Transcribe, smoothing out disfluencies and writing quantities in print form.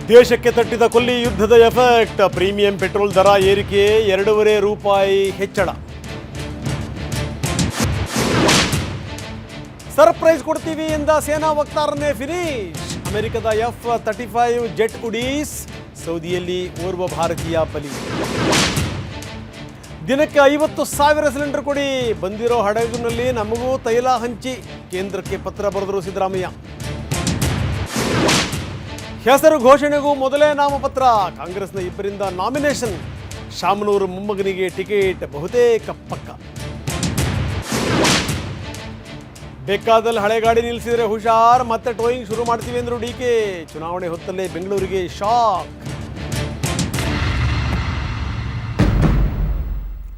ದೇಶಕ್ಕೆ ತಟ್ಟಿದ ಕೊಲ್ಲಿ ಯುದ್ಧದ ಎಫೆಕ್ಟ್. ಪ್ರೀಮಿಯಂ ಪೆಟ್ರೋಲ್ ದರ ಏರಿಕೆ, ₹2.5 ಹೆಚ್ಚಳ. ಸರ್ಪ್ರೈಸ್ ಕೊಡ್ತೀವಿ ಎಂದ ಸೇನಾ ವಕ್ತಾರನೇ ಫಿನಿಶ್. ಅಮೆರಿಕದ F-35 ಜೆಟ್ ಉಡೀಸ್, ಸೌದಿಯಲ್ಲಿ ಓರ್ವ ಭಾರತೀಯ ಬಲಿ. ದಿನಕ್ಕೆ 50,000 ಸಿಲಿಂಡರ್ ಕೊಡಿ, ಬಂದಿರೋ ಹಡಗಿನಲ್ಲಿ ನಮಗೂ ತೈಲ ಹಂಚಿ, ಕೇಂದ್ರಕ್ಕೆ ಪತ್ರ ಬರೆದರು ಸಿದ್ದರಾಮಯ್ಯ. ಹೆಸರು ಘೋಷಣೆಗೂ ಮೊದಲೇ ನಾಮಪತ್ರ, ಕಾಂಗ್ರೆಸ್ನ 2 ನಾಮಿನೇಷನ್. ಶಾಮನೂರು ಮೊಮ್ಮಗನಿಗೆ ಟಿಕೆಟ್ ಬಹುತೇಕ ಪಕ್ಕ. ಬೇಕಾದಲ್ಲಿ ಹಳೆ ಗಾಡಿ ನಿಲ್ಲಿಸಿದರೆ ಹುಷಾರ್, ಮತ್ತೆ ಟೋಯಿಂಗ್ ಶುರು ಮಾಡ್ತೀವಿ ಎಂದರು ಡಿಕೆ. ಚುನಾವಣೆ ಹೊತ್ತಲ್ಲೇ ಬೆಂಗಳೂರಿಗೆ ಶಾಕ್.